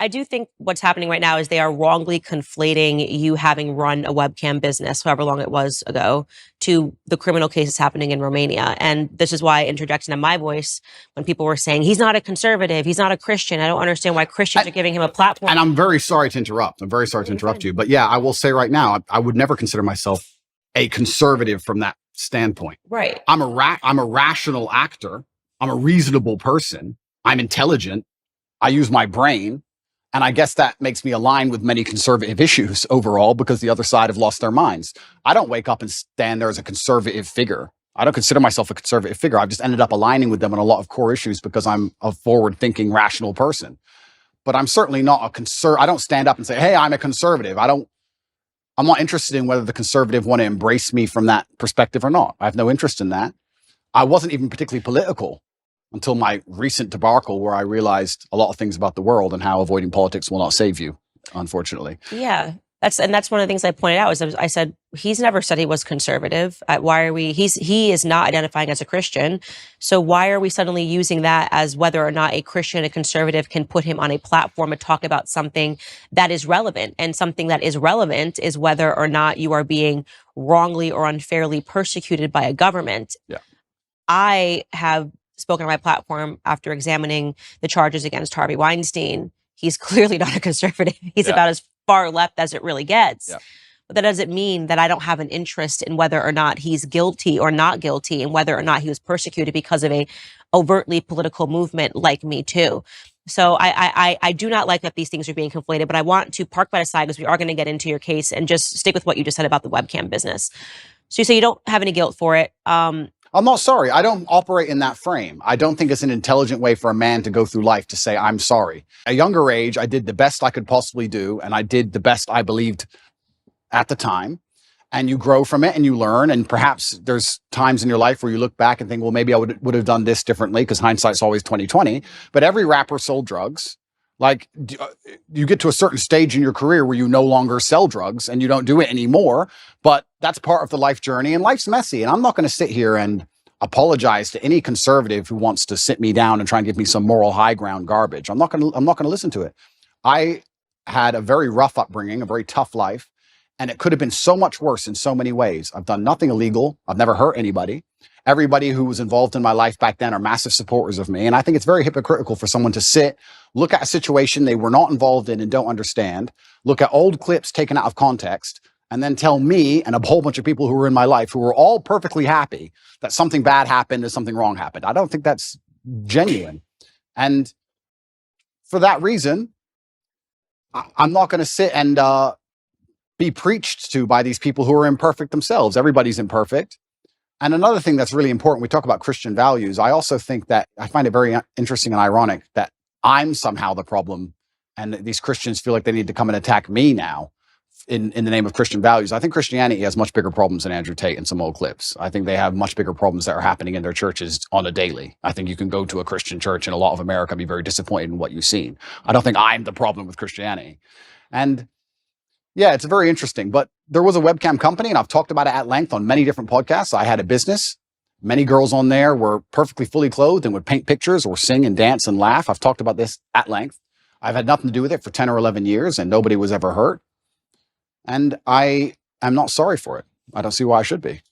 I do think what's happening right now is they are wrongly conflating you having run a webcam business, however long it was ago, to the criminal cases happening in Romania. And this is why I interjected in my voice when people were saying, he's not a conservative, he's not a Christian. I don't understand why Christians are giving him a platform. And I'm very sorry to interrupt. I'm very sorry to interrupt you. But yeah, I will say right now, I would never consider myself a conservative from that standpoint. Right. I'm a rational actor. I'm a reasonable person. I'm intelligent. I use my brain. And I guess that makes me align with many conservative issues overall because the other side have lost their minds. I don't wake up and stand there as a conservative figure. I don't consider myself a conservative figure. I've just ended up aligning with them on a lot of core issues because I'm a forward-thinking, rational person. But I'm certainly not I don't stand up and say, hey, I'm a conservative. I'm not interested in whether the conservative want to embrace me from that perspective or not. I have no interest in that. I wasn't even particularly political until my recent debacle where I realized a lot of things about the world and how avoiding politics will not save you, unfortunately. Yeah, that's one of the things I pointed out is I said, he's never said he was conservative. He is not identifying as a Christian. So why are we suddenly using that as whether or not a Christian, a conservative can put him on a platform and talk about something that is relevant? And something that is relevant is whether or not you are being wrongly or unfairly persecuted by a government. Yeah. I have spoken on my platform after examining the charges against Harvey Weinstein. He's clearly not a conservative. He's about as far left as it really gets. Yeah. But that doesn't mean that I don't have an interest in whether or not he's guilty or not guilty and whether or not he was persecuted because of a overtly political movement like Me Too. So I do not like that these things are being conflated, but I want to park that aside because we are going to get into your case and just stick with what you just said about the webcam business. So you say you don't have any guilt for it. I'm not sorry. I don't operate in that frame. I don't think it's an intelligent way for a man to go through life to say, I'm sorry. At a younger age, I did the best I could possibly do, and I did the best I believed at the time. And you grow from it and you learn. And perhaps there's times in your life where you look back and think, well, maybe I would have done this differently because hindsight's always 20/20. But every rapper sold drugs. Like you get to a certain stage in your career where you no longer sell drugs and you don't do it anymore, but that's part of the life journey and life's messy. And I'm not going to sit here and apologize to any conservative who wants to sit me down and try and give me some moral high ground garbage. I'm not going to listen to it. I had a very rough upbringing, a very tough life, and it could have been so much worse in so many ways. I've done nothing illegal. I've never hurt anybody. Everybody who was involved in my life back then are massive supporters of me. And I think it's very hypocritical for someone to sit, look at a situation they were not involved in and don't understand, look at old clips taken out of context, and then tell me and a whole bunch of people who were in my life who were all perfectly happy that something bad happened or something wrong happened. I don't think that's genuine. And for that reason, I'm not going to sit and be preached to by these people who are imperfect themselves. Everybody's imperfect. And another thing that's really important, we talk about Christian values. I also think that I find it very interesting and ironic that I'm somehow the problem and these Christians feel like they need to come and attack me now in the name of Christian values. I think Christianity has much bigger problems than Andrew Tate and some old clips. I think they have much bigger problems that are happening in their churches on a daily. I think you can go to a Christian church in a lot of America and be very disappointed in what you've seen. I don't think I'm the problem with Christianity. And yeah, it's very interesting. But there was a webcam company, and I've talked about it at length on many different podcasts. I had a business. Many girls on there were perfectly fully clothed and would paint pictures or sing and dance and laugh. I've talked about this at length. I've had nothing to do with it for 10 or 11 years, and nobody was ever hurt. And I am not sorry for it. I don't see why I should be.